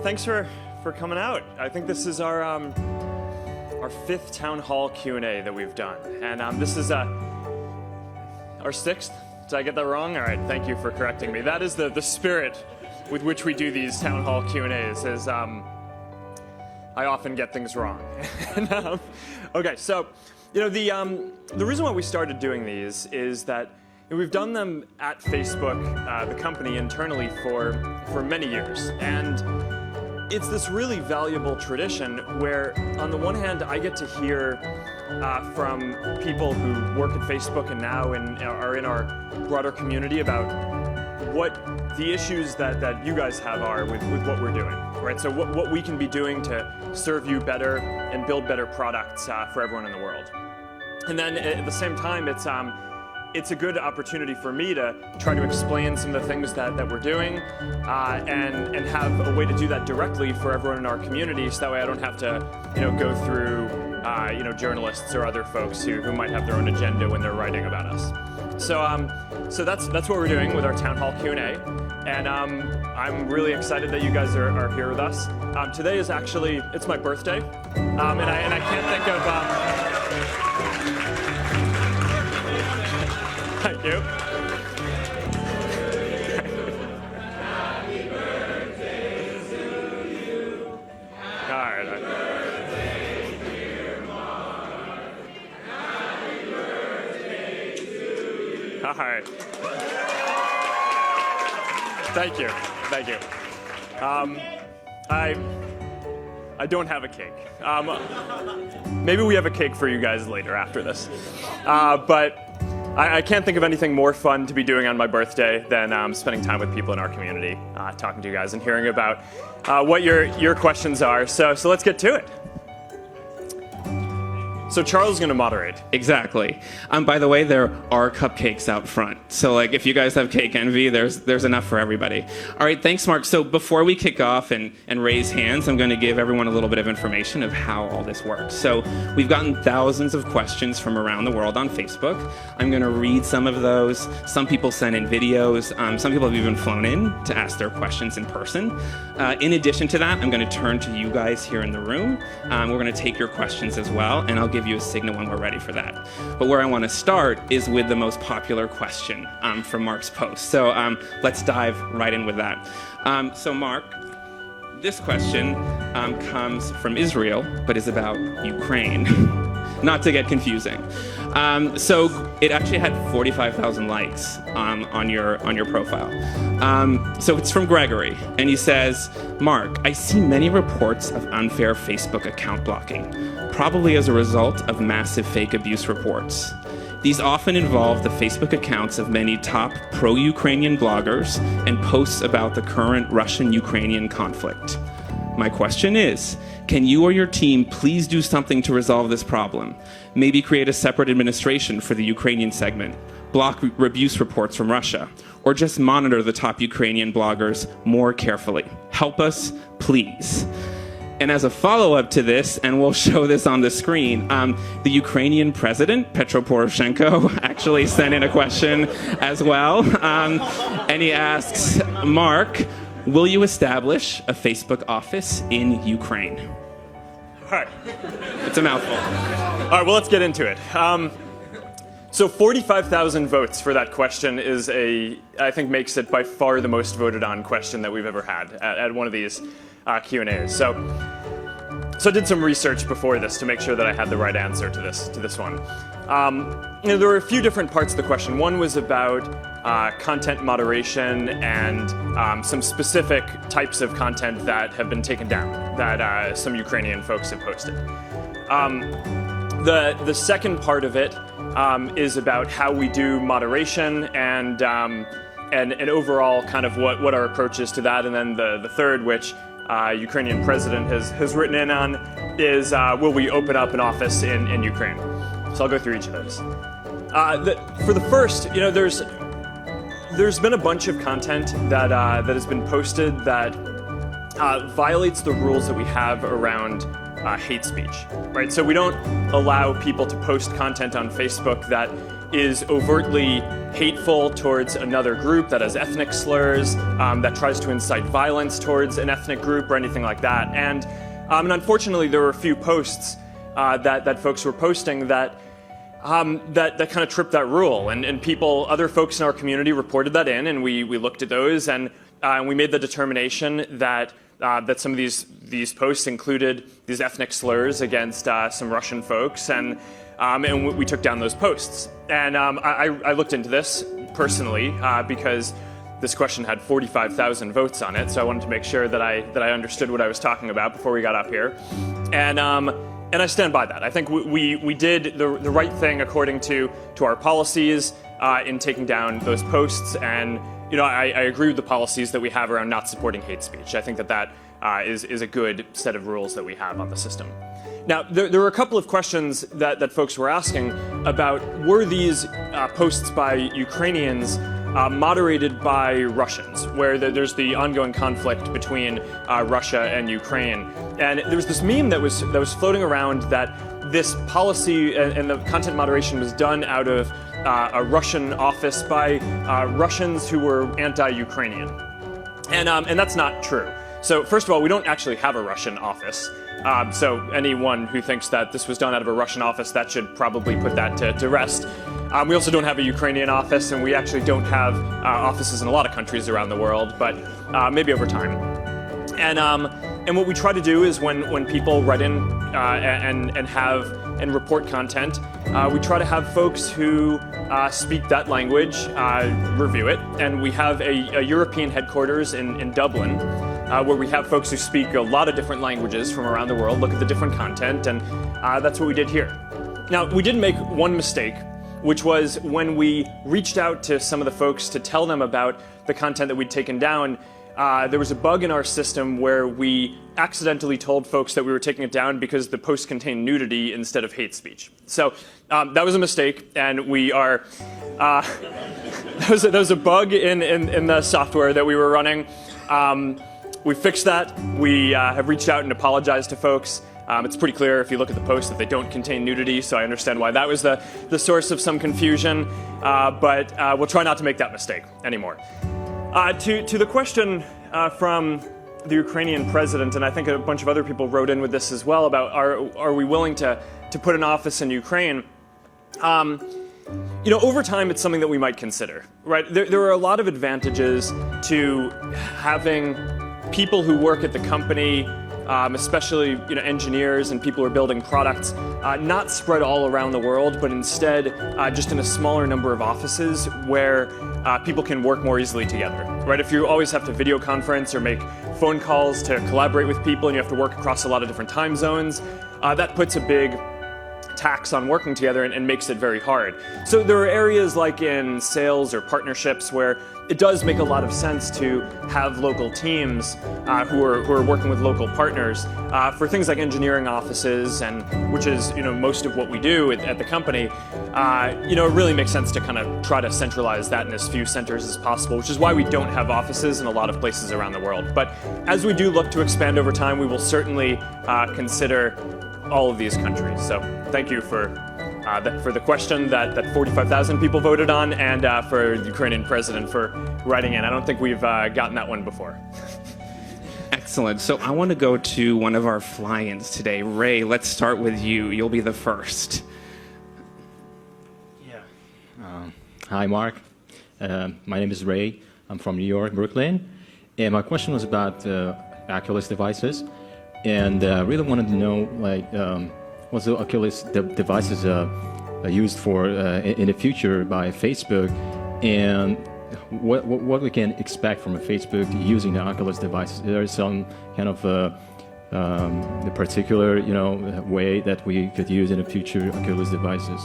thanks for coming out. I think this is our fifth town hall Q&A that we've done, and this is our sixth. Did I get that wrong? All right, thank you for correcting me. That is the spirit with which we do these town hall Q&As. Is I often get things wrong. Okay, so the reason why we started doing these is that we've done them at Facebook, the company internally for many years, and it's this really valuable tradition where, on the one hand, I get to hear from people who work at Facebook and now are in our broader community about what the issues that you guys have are with what we're doing, right? So what we can be doing to serve you better and build better products for everyone in the world. And then at the same time, it's a good opportunity for me to try to explain some of the things that we're doing and have a way to do that directly for everyone in our community, so that way I don't have to go through journalists or other folks who might have their own agenda when they're writing about us. So that's what we're doing with our town hall Q&A, and I'm really excited that you guys are here with us. Today is actually, it's my birthday, and I can't think of thank you. Happy birthday to you. All right. Happy birthday, dear Mark. Happy birthday to you. All right. Thank you. I don't have a cake. Maybe we have a cake for you guys later after this. But I can't think of anything more fun to be doing on my birthday than spending time with people in our community, talking to you guys and hearing about what your questions are. So let's get to it. So Charles is going to moderate. Exactly. By the way, there are cupcakes out front. So if you guys have cake envy, there's enough for everybody. All right, thanks, Mark. So before we kick off and raise hands, I'm going to give everyone a little bit of information of how all this works. So we've gotten thousands of questions from around the world on Facebook. I'm going to read some of those. Some people sent in videos. Some people have even flown in to ask their questions in person. In addition to that, I'm going to turn to you guys here in the room. We're going to take your questions as well, and I'll give you a signal when we're ready for that. But where I want to start is with the most popular question from Mark's post. So let's dive right in with that. So Mark, this question comes from Israel, but is about Ukraine. Not to get confusing. So it actually had 45,000 likes on your profile. So it's from Gregory, and he says, Mark, I see many reports of unfair Facebook account blocking, probably as a result of massive fake abuse reports. These often involve the Facebook accounts of many top pro-Ukrainian bloggers and posts about the current Russian-Ukrainian conflict. My question is, can you or your team please do something to resolve this problem? Maybe create a separate administration for the Ukrainian segment, block abuse reports from Russia, or just monitor the top Ukrainian bloggers more carefully. Help us, please. And as a follow-up to this, and we'll show this on the screen, the Ukrainian president, Petro Poroshenko, actually sent in a question as well. And he asks, Mark, will you establish a Facebook office in Ukraine? All right. It's a mouthful. All right, well, let's get into it. So 45,000 votes for that question is I think makes it by far the most voted on question that we've ever had at one of these Q&As. So I did some research before this to make sure that I had the right answer to this one. There were a few different parts of the question. One was about content moderation and some specific types of content that have been taken down that some Ukrainian folks have posted. The second part of it is about how we do moderation and overall kind of what our approach is to that. And then the third, which Ukrainian president has written in on, is will we open up an office in Ukraine? So I'll go through each of those. For the first, there's been a bunch of content that has been posted that violates the rules that we have around hate speech, right? So we don't allow people to post content on Facebook that is overtly hateful towards another group, that has ethnic slurs, that tries to incite violence towards an ethnic group or anything like that. And unfortunately, there were a few posts that folks were posting that kind of tripped that rule, and other folks in our community reported that in, and we looked at those, and we made the determination that some of these posts included these ethnic slurs against some Russian folks, and we took down those posts. And I looked into this personally because this question had 45,000 votes on it, so I wanted to make sure that I understood what I was talking about before we got up here, and I stand by that. I think we did the right thing according to our policies in taking down those posts, and I agree with the policies that we have around not supporting hate speech. I think that is a good set of rules that we have on the system. Now, there were a couple of questions that folks were asking about, were these posts by Ukrainians moderated by Russians, where there's the ongoing conflict between Russia and Ukraine. And there was this meme that was floating around that this policy and the content moderation was done out of a Russian office by Russians who were anti-Ukrainian. And that's not true. So first of all, we don't actually have a Russian office. So anyone who thinks that this was done out of a Russian office, that should probably put that to rest. We also don't have a Ukrainian office, and we actually don't have offices in a lot of countries around the world, but maybe over time. And what we try to do is when people write in and report content, we try to have folks who speak that language review it, and we have a European headquarters in Dublin, where we have folks who speak a lot of different languages from around the world, look at the different content, and that's what we did here. Now, we did make one mistake, which was when we reached out to some of the folks to tell them about the content that we'd taken down, there was a bug in our system where we accidentally told folks that we were taking it down because the post contained nudity instead of hate speech. So that was a mistake, and we are... that was a bug in the software that we were running. We fixed that. We have reached out and apologized to folks. It's pretty clear if you look at the post that they don't contain nudity, so I understand why that was the source of some confusion, but we'll try not to make that mistake anymore. To the question from the Ukrainian president, and I think a bunch of other people wrote in with this as well, about are we willing to put an office in Ukraine? Over time, it's something that we might consider, right? There are a lot of advantages to having people who work at the company, especially engineers and people who are building products, not spread all around the world, but instead just in a smaller number of offices where people can work more easily together. Right? If you always have to video conference or make phone calls to collaborate with people, and you have to work across a lot of different time zones, that puts a big tax on working together and makes it very hard. So there are areas like in sales or partnerships where it does make a lot of sense to have local teams who are working with local partners for things like engineering offices, and which is most of what we do at the company. It really makes sense to kind of try to centralize that in as few centers as possible, which is why we don't have offices in a lot of places around the world. But as we do look to expand over time, we will certainly consider all of these countries. So thank you for the question that 45,000 people voted on, and for the Ukrainian president for writing in. I don't think we've gotten that one before. Excellent. So I want to go to one of our fly-ins today. Ray, let's start with you. You'll be the first. Yeah. Hi, Mark. My name is Ray. I'm from New York, Brooklyn. And my question was about Oculus devices. And I really wanted to know, what's the Oculus devices used for in the future by Facebook, and what we can expect from a Facebook using the Oculus devices. There is some kind of the particular way that we could use in the future Oculus devices.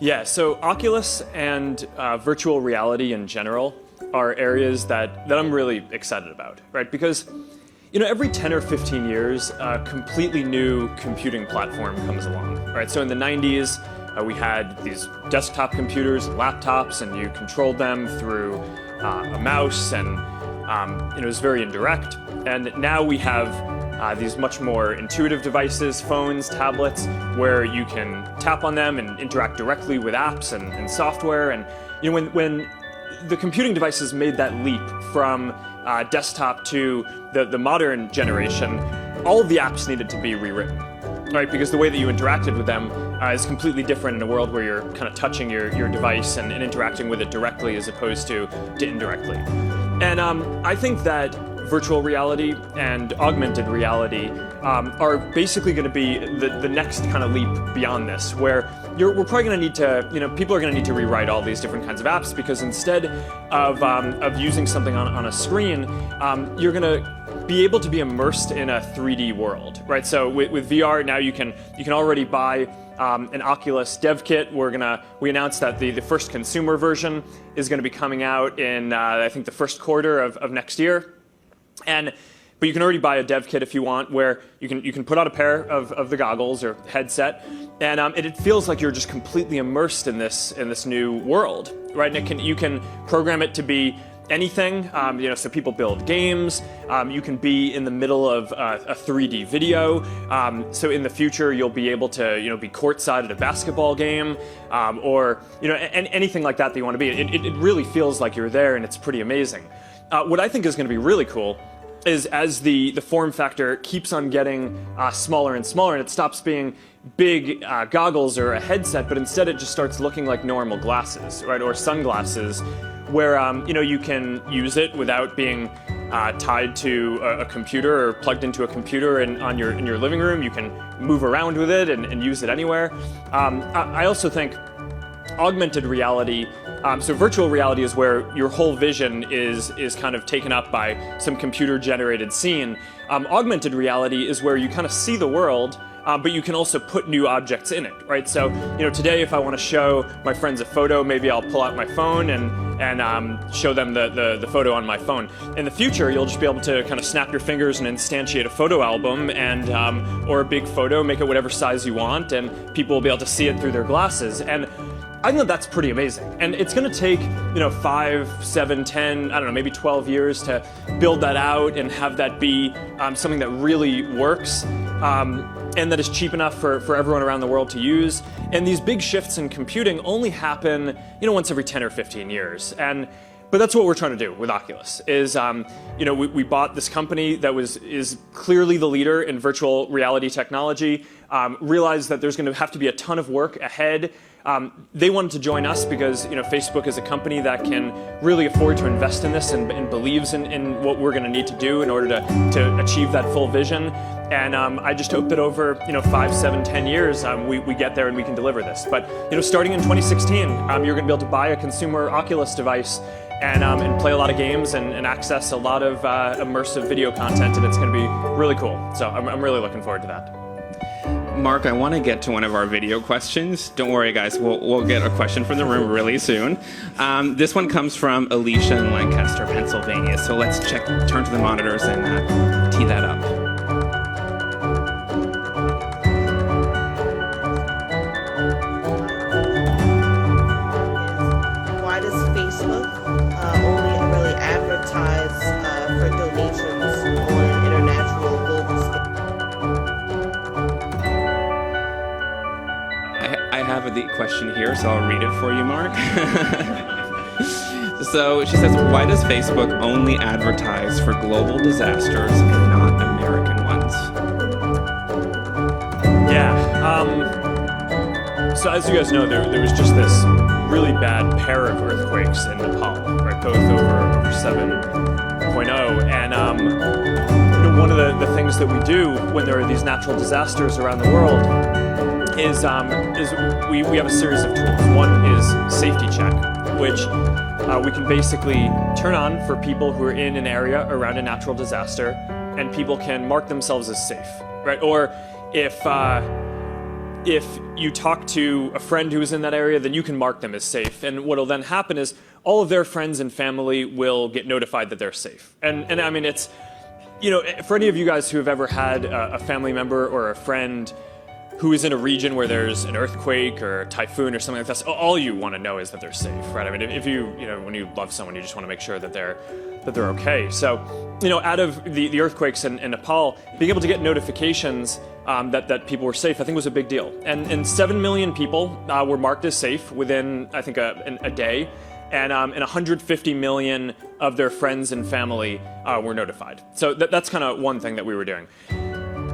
Yeah, so Oculus and virtual reality in general are areas that I'm really excited about, right? Because every 10 or 15 years, a completely new computing platform comes along, right? So in the 90s, we had these desktop computers and laptops, and you controlled them through a mouse, and it was very indirect. And now we have these much more intuitive devices, phones, tablets, where you can tap on them and interact directly with apps and software. And when the computing devices made that leap from desktop to the modern generation, all of the apps needed to be rewritten, right? Because the way that you interacted with them is completely different in a world where you're kind of touching your device and interacting with it directly as opposed to indirectly. And I think that virtual reality and augmented reality are basically going to be the next kind of leap beyond this, where we're probably going to need to, people are going to need to rewrite all these different kinds of apps, because instead of using something on a screen, you're going to be able to be immersed in a 3D world, right? So with VR now, you can already buy an Oculus dev kit. We announced that the first consumer version is going to be coming out in I think the first quarter of next year. But you can already buy a dev kit if you want, where you can put on a pair of the goggles or headset, and it feels like you're just completely immersed in this new world, right? And you can program it to be anything, so people build games. You can be in the middle of a 3D video. So in the future, you'll be able to, be courtside at a basketball game, or anything like that you want to be. It really feels like you're there, and it's pretty amazing. What I think is going to be really cool is as the form factor keeps on getting smaller and smaller, and it stops being big goggles or a headset, but instead it just starts looking like normal glasses, right, or sunglasses, where you can use it without being tied to a computer or plugged into a computer in your living room. You can move around with it and use it anywhere. I also think augmented reality, so virtual reality is where your whole vision is kind of taken up by some computer-generated scene. Augmented reality is where you kind of see the world, but you can also put new objects in it, right? So, today if I want to show my friends a photo, maybe I'll pull out my phone and show them the photo on my phone. In the future, you'll just be able to kind of snap your fingers and instantiate a photo album and or a big photo, make it whatever size you want, and people will be able to see it through their glasses. And I think that's pretty amazing. And it's going to take, 5, 7, 10, I don't know, maybe 12 years to build that out and have that be something that really works, and that is cheap enough for everyone around the world to use. And these big shifts in computing only happen, once every 10 or 15 years. But that's what we're trying to do with Oculus, is, we bought this company that is clearly the leader in virtual reality technology, realized that there's going to have to be a ton of work ahead. They wanted to join us because Facebook is a company that can really afford to invest in this and believes in what we're going to need to do in order to achieve that full vision. And I just hope that over 5, 7, 10 years we get there and we can deliver this. But starting in 2016, you're going to be able to buy a consumer Oculus device and play a lot of games and access a lot of immersive video content, and it's going to be really cool. So I'm really looking forward to that. Mark, I want to get to one of our video questions. Don't worry, guys. We'll get a question from the room really soon. This one comes from Alicia in Lancaster, Pennsylvania. So let's turn to the monitors and tee that up. Why does Facebook only really advertise for donations on an international global scale? I have the question here, so I'll read it for you, Mark. So she says, why does Facebook only advertise for global disasters and not American ones? Yeah. So as you guys know, there was just this really bad pair of earthquakes in Nepal, right? Both over 7.0. And one of the things that we do when there are these natural disasters around the world is we have a series of tools. One is Safety Check, which we can basically turn on for people who are in an area around a natural disaster, and people can mark themselves as safe, right? Or if you talk to a friend who is in that area, then you can mark them as safe. And what will then happen is all of their friends and family will get notified that they're safe. And I mean, it's, for any of you guys who have ever had a family member or a friend who is in a region where there's an earthquake or a typhoon or something like that, all you want to know is that they're safe, right? I mean, if when you love someone, you just want to make sure that they're okay. So, out of the earthquakes in Nepal, being able to get notifications that people were safe, I think was a big deal. And 7 million people were marked as safe within, I think, a day. And 150 million of their friends and family were notified. So that's kind of one thing that we were doing.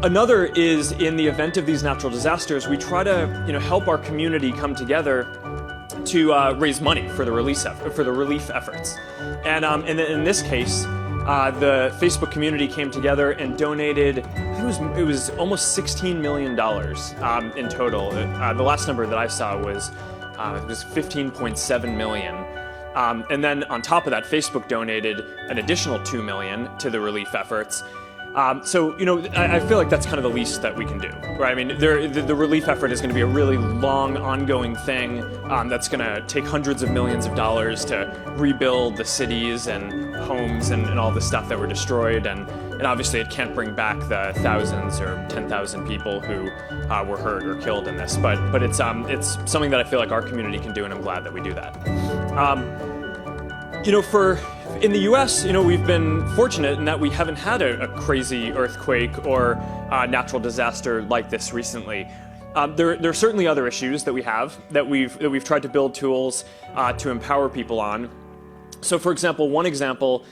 Another is, in the event of these natural disasters, we try to help our community come together to raise money for the relief efforts. And in this case, the Facebook community came together and donated, I think it was almost $16 million in total. The last number that I saw was it was 15.7 million. And then on top of that, Facebook donated an additional 2 million to the relief efforts. So, I feel like that's kind of the least that we can do, right? I mean, the relief effort is going to be a really long, ongoing thing that's going to take hundreds of millions of dollars to rebuild the cities and homes and all the stuff that were destroyed. And obviously it can't bring back the thousands or 10,000 people who were hurt or killed in this. But it's something that I feel like our community can do, and I'm glad that we do that. In the U.S., we've been fortunate in that we haven't had a crazy earthquake or natural disaster like this recently. There are certainly other issues that we have that we've tried to build tools to empower people on. So, for example, one example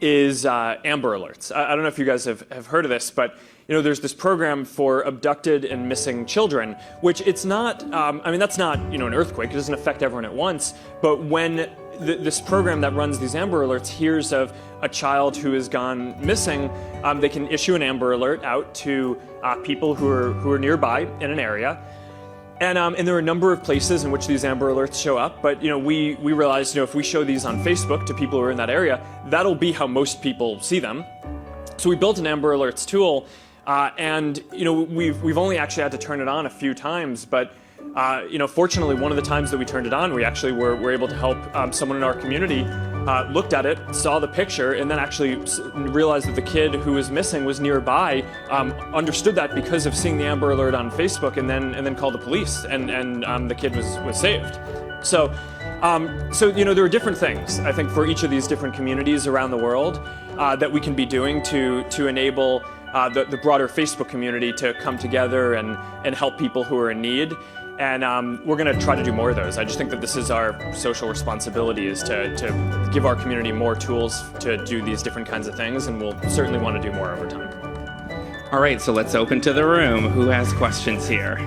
is Amber Alerts. I don't know if you guys have heard of this, but there's this program for abducted and missing children, which it's not. That's not an earthquake. It doesn't affect everyone at once, but when this program that runs these Amber Alerts hears of a child who has gone missing, they can issue an Amber Alert out to people who are nearby in an area. And there are a number of places in which these Amber Alerts show up, but we realized if we show these on Facebook to people who are in that area, that'll be how most people see them. So we built an Amber Alerts tool, and we've only actually had to turn it on a few times, but fortunately, one of the times that we turned it on, we actually were able to help someone in our community, looked at it, saw the picture, and then actually realized that the kid who was missing was nearby, understood that because of seeing the Amber Alert on Facebook, and then called the police, and the kid was saved. So there are different things, I think, for each of these different communities around the world that we can be doing to enable the broader Facebook community to come together and help people who are in need. And we're going to try to do more of those. I just think that this is our social responsibility, is to give our community more tools to do these different kinds of things, and we'll certainly want to do more over time. All right, so let's open to the room. Who has questions here?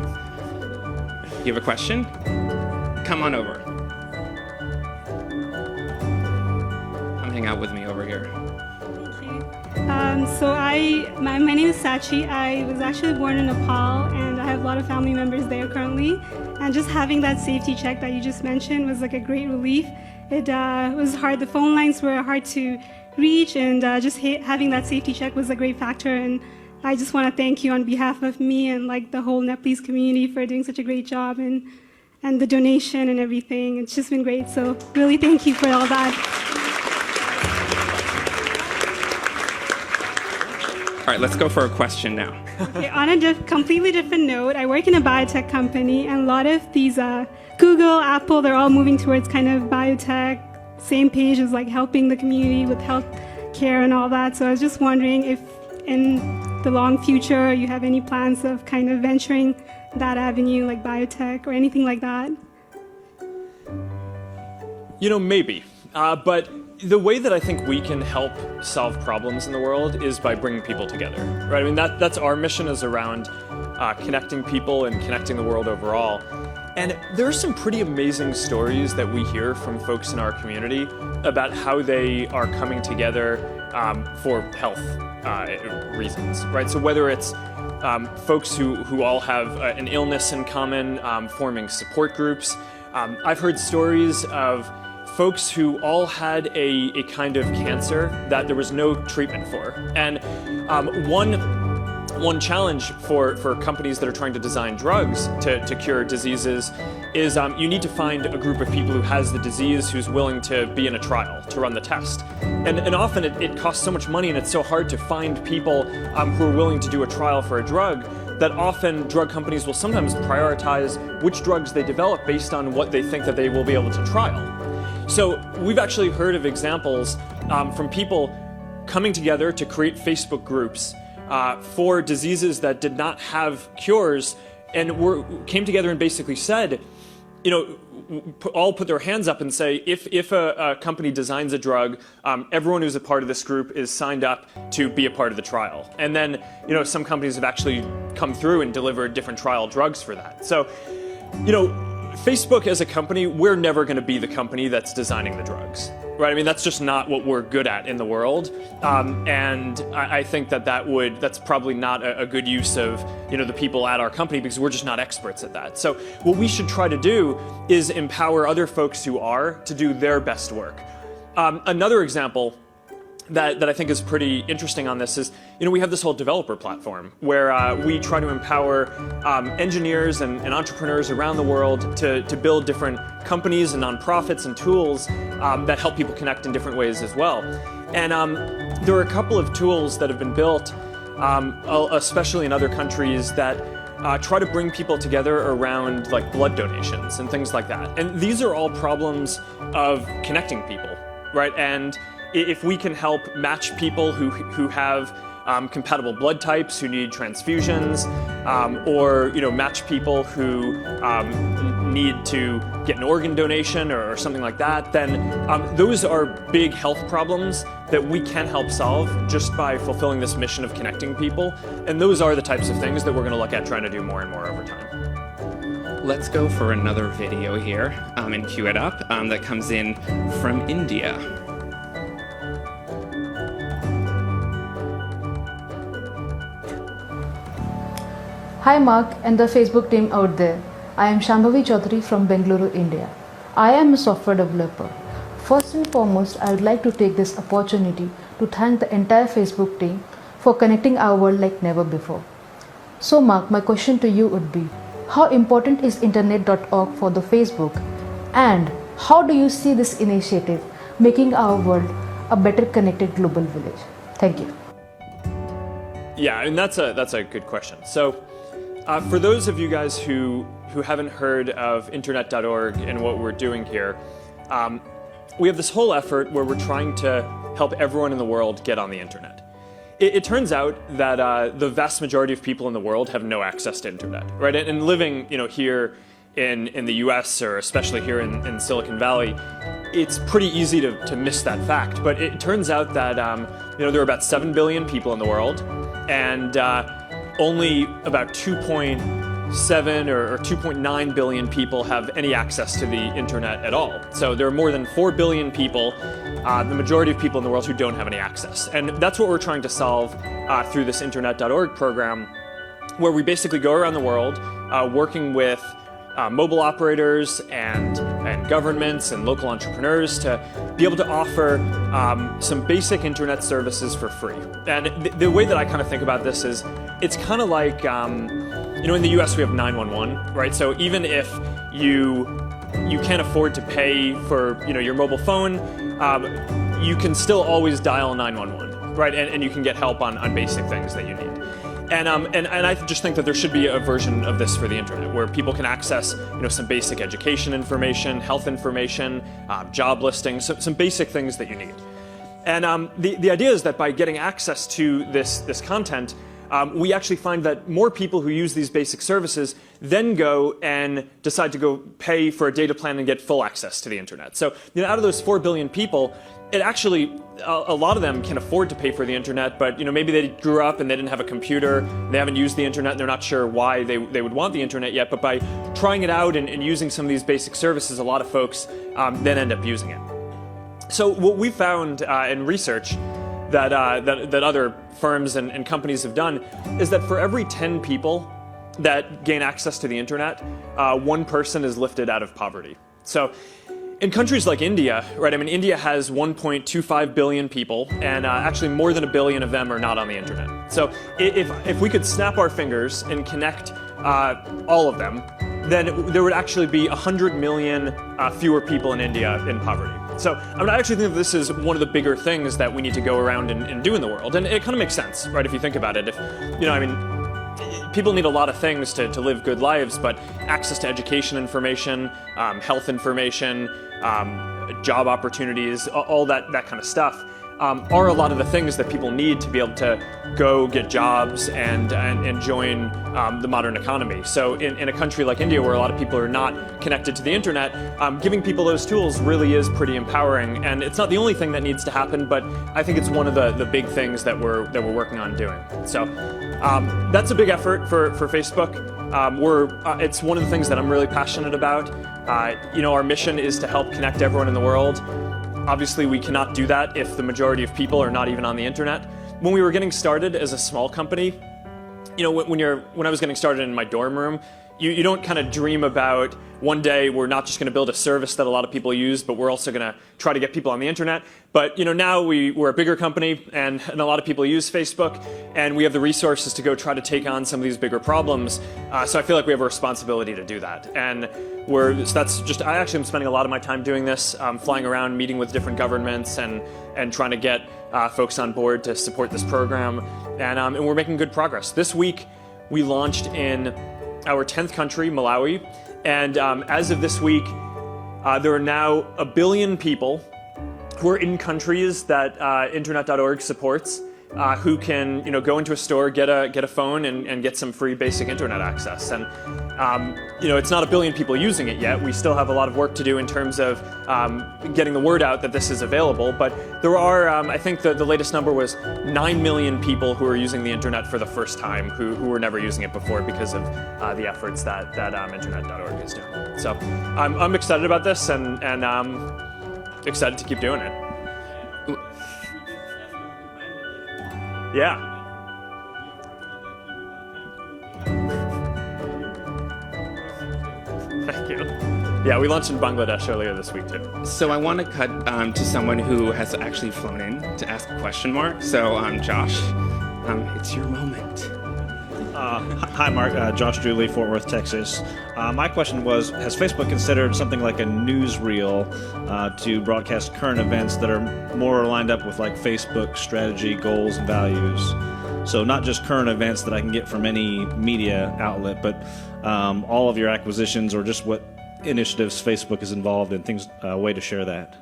You have a question? Come on over. Come hang out with me over here. My name is Sachi. I was actually born in Nepal, and I have a lot of family members there currently. And just having that safety check that you just mentioned was like a great relief. It was hard. The phone lines were hard to reach, and just having that safety check was a great factor. And I just want to thank you on behalf of me and the whole Nepalese community for doing such a great job and the donation and everything. It's just been great. So really thank you for all that. All right, let's go for a question now. Okay, on a completely different note, I work in a biotech company, and a lot of these Google, Apple, they're all moving towards kind of biotech, same page as helping the community with health care and all that. So I was just wondering if in the long future you have any plans of kind of venturing that avenue, like biotech or anything like that. Maybe. But the way that I think we can help solve problems in the world is by bringing people together, right? I mean, that's our mission, is around connecting people and connecting the world overall. And there are some pretty amazing stories that we hear from folks in our community about how they are coming together for health reasons, right? So whether it's folks who all have an illness in common, forming support groups. I've heard stories of folks who all had a kind of cancer that there was no treatment for. And one challenge for companies that are trying to design drugs to cure diseases is you need to find a group of people who has the disease who's willing to be in a trial, to run the test. And often it costs so much money, and it's so hard to find people who are willing to do a trial for a drug, that often drug companies will sometimes prioritize which drugs they develop based on what they think that they will be able to trial. So we've actually heard of examples from people coming together to create Facebook groups for diseases that did not have cures, and came together and basically said, all put their hands up and say, if a company designs a drug, everyone who's a part of this group is signed up to be a part of the trial. And then, some companies have actually come through and delivered different trial drugs for that. So, Facebook as a company, we're never going to be the company that's designing the drugs, right? I mean, that's just not what we're good at in the world. And I think that's probably not a good use of, the people at our company, because we're just not experts at that. So what we should try to do is empower other folks who are to do their best work. Another example that I think is pretty interesting on this is, we have this whole developer platform where we try to empower engineers and entrepreneurs around the world to build different companies and nonprofits and tools that help people connect in different ways as well. And there are a couple of tools that have been built, especially in other countries, that try to bring people together around like blood donations and things like that. And these are all problems of connecting people, right? And if we can help match people who have compatible blood types, who need transfusions, or match people who need to get an organ donation or something like that, then those are big health problems that we can help solve just by fulfilling this mission of connecting people. And those are the types of things that we're going to look at trying to do more and more over time. Let's go for another video here and cue it up that comes in from India. Hi Mark and the Facebook team out there. I am Shambhavi Chaudhary from Bengaluru, India. I am a software developer. First and foremost, I would like to take this opportunity to thank the entire Facebook team for connecting our world like never before. So Mark, my question to you would be, how important is internet.org for the Facebook, and how do you see this initiative making our world a better connected global village? Thank you. Yeah, and that's a good question. So for those of you guys who haven't heard of internet.org and what we're doing here, we have this whole effort where we're trying to help everyone in the world get on the internet. It turns out that the vast majority of people in the world have no access to internet, right? And living, here in the US, or especially here in Silicon Valley, it's pretty easy to miss that fact. But it turns out that there are about 7 billion people in the world, and only about 2.7 or 2.9 billion people have any access to the internet at all. So there are more than 4 billion people, the majority of people in the world, who don't have any access. And that's what we're trying to solve through this internet.org program, where we basically go around the world working with mobile operators and governments and local entrepreneurs to be able to offer some basic internet services for free. And the way that I kind of think about this is, it's kind of like, in the US we have 911, right? So even if you can't afford to pay for your mobile phone, you can still always dial 911, right? And you can get help on basic things that you need. And I just think that there should be a version of this for the internet where people can access some basic education information, health information, job listings, some basic things that you need. And the idea is that by getting access to this content, we actually find that more people who use these basic services then go and decide to go pay for a data plan and get full access to the internet. So out of those 4 billion people, it actually, a lot of them can afford to pay for the internet, but maybe they grew up and they didn't have a computer, they haven't used the internet, and they're not sure why they would want the internet yet. But by trying it out and using some of these basic services, a lot of folks then end up using it. So what we found in research that other firms and companies have done is that for every 10 people that gain access to the internet, one person is lifted out of poverty. So in countries like India, right? I mean, India has 1.25 billion people, and actually more than 1 billion of them are not on the internet. So if we could snap our fingers and connect all of them, then there would actually be 100 million fewer people in India in poverty. So I actually think that this is one of the bigger things that we need to go around and do in the world. And it kind of makes sense, right? If you think about it, people need a lot of things to live good lives, but access to education information, health information, job opportunities, all that kind of stuff are a lot of the things that people need to be able to go get jobs and join the modern economy. So in a country like India, where a lot of people are not connected to the internet, giving people those tools really is pretty empowering. And it's not the only thing that needs to happen, but I think it's one of the big things that we're working on doing. So that's a big effort for Facebook. It's one of the things that I'm really passionate about. Our mission is to help connect everyone in the world. Obviously, we cannot do that if the majority of people are not even on the internet. When we were getting started as a small company, when I was getting started in my dorm room, you don't kind of dream about one day we're not just going to build a service that a lot of people use, but we're also going to try to get people on the internet. But now we're a bigger company, and a lot of people use Facebook, and we have the resources to go try to take on some of these bigger problems. So I feel like we have a responsibility to do that. And I actually am spending a lot of my time doing this, flying around, meeting with different governments, and trying to get folks on board to support this program. And we're making good progress. This week, we launched in our 10th country, Malawi, and as of this week, there are now 1 billion people who are in countries that Internet.org supports, who can go into a store, get a phone, and get some free basic internet access. And it's not 1 billion people using it yet. We still have a lot of work to do in terms of getting the word out that this is available. But there are, I think the latest number was 9 million people who are using the internet for the first time, who were never using it before because of the efforts that Internet.org is doing. So I'm excited about this, and excited to keep doing it. Yeah. Thank you. Yeah, we launched in Bangladesh earlier this week too. So I want to cut to someone who has actually flown in to ask a question, Mark. So Josh, it's your moment. Hi, Mark. Josh Dooley, Fort Worth, Texas. My question was, has Facebook considered something like a newsreel to broadcast current events that are more lined up with like Facebook strategy, goals, and values? So not just current events that I can get from any media outlet, but all of your acquisitions or just what initiatives Facebook is involved in, things, a way to share that.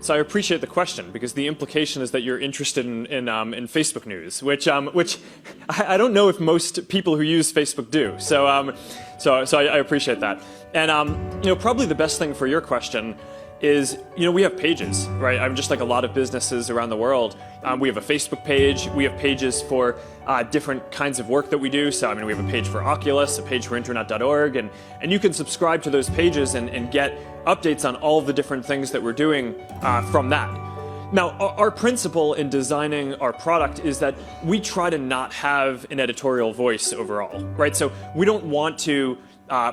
So I appreciate the question, because the implication is that you're interested in Facebook news, which I don't know if most people who use Facebook do. So I appreciate that. And probably the best thing for your question is, we have pages, right? I'm just like a lot of businesses around the world. We have a Facebook page. We have pages for different kinds of work that we do. So, we have a page for Oculus, a page for Internet.org, and you can subscribe to those pages and get updates on all of the different things that we're doing from that. Now, our principle in designing our product is that we try to not have an editorial voice overall, right? So we don't want to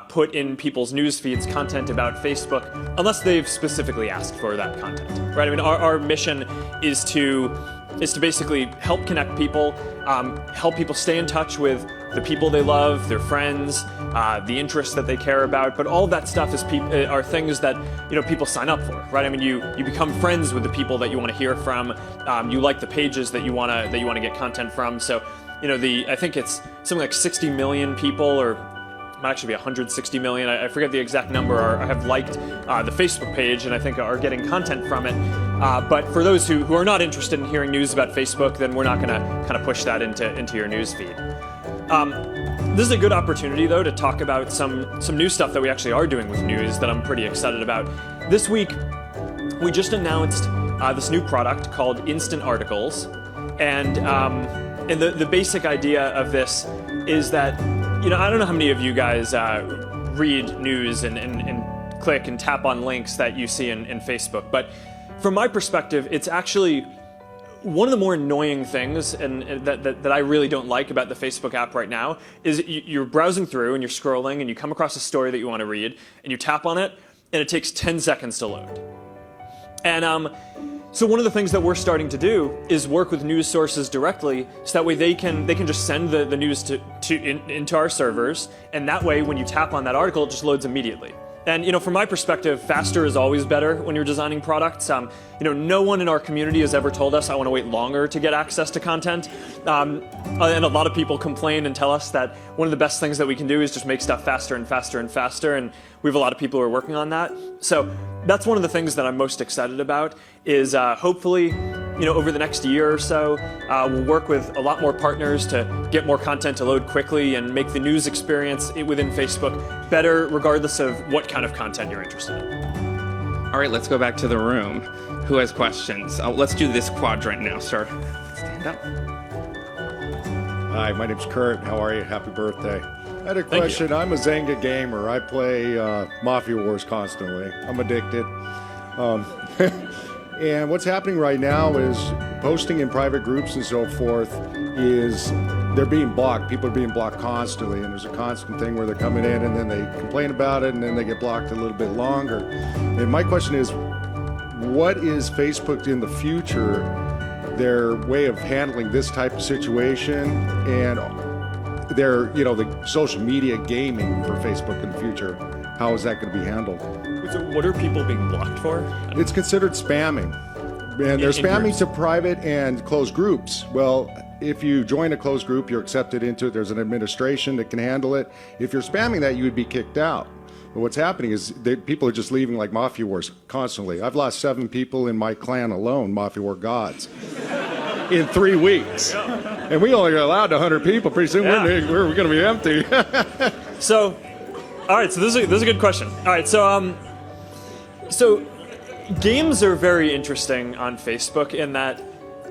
put in people's news feeds content about Facebook unless they've specifically asked for that content, right? Our mission is to basically help connect people, help people stay in touch with the people they love, their friends, the interests that they care about. But all of that stuff are things that people sign up for, right? You become friends with the people that you want to hear from. You like the pages that you want to get content from. So I think it's something like 60 million people, or it might actually be 160 million. I forget the exact number. Have liked the Facebook page, and I think are getting content from it. But for those who are not interested in hearing news about Facebook, then we're not going to kind of push that into your news feed. This is a good opportunity, though, to talk about some new stuff that we actually are doing with news that I'm pretty excited about. This week, we just announced this new product called Instant Articles, and the basic idea of this is that I don't know how many of you guys read news and click and tap on links that you see in Facebook, but from my perspective, it's actually one of the more annoying things and that I really don't like about the Facebook app right now is you're browsing through and you're scrolling and you come across a story that you want to read and you tap on it and it takes 10 seconds to load. And so one of the things that we're starting to do is work with news sources directly, so that way they can just send the news into our servers, and that way when you tap on that article, it just loads immediately. And from my perspective, faster is always better when you're designing products. No one in our community has ever told us I want to wait longer to get access to content. And a lot of people complain and tell us that one of the best things that we can do is just make stuff faster and faster and faster. And we have a lot of people who are working on that. So that's one of the things that I'm most excited about is hopefully, over the next year or so, we'll work with a lot more partners to get more content to load quickly and make the news experience within Facebook better, regardless of what kind of content you're interested in. All right, let's go back to the room. Who has questions? Let's do this quadrant now, sir. Stand up. Hi, my name's Kurt. How are you? Happy birthday. I had a question. I'm a Zynga gamer. I play Mafia Wars constantly. I'm addicted. And what's happening right now is posting in private groups and so forth is they're being blocked. People are being blocked constantly, and there's a constant thing where they're coming in and then they complain about it and then they get blocked a little bit longer. And my question is, what is Facebook in the future, their way of handling this type of situation and their, the social media gaming for Facebook in the future? How is that going to be handled? So what are people being blocked for? It's considered spamming. And they're spamming to private and closed groups. Well, if you join a closed group, you're accepted into it. There's an administration that can handle it. If you're spamming that, you would be kicked out. But what's happening is people are just leaving like Mafia Wars constantly. I've lost 7 people in my clan alone, Mafia War gods, in 3 weeks. And we only are allowed 100 people. Pretty soon we're going to be empty. So, all right, so this is a good question. All right, so games are very interesting on Facebook in that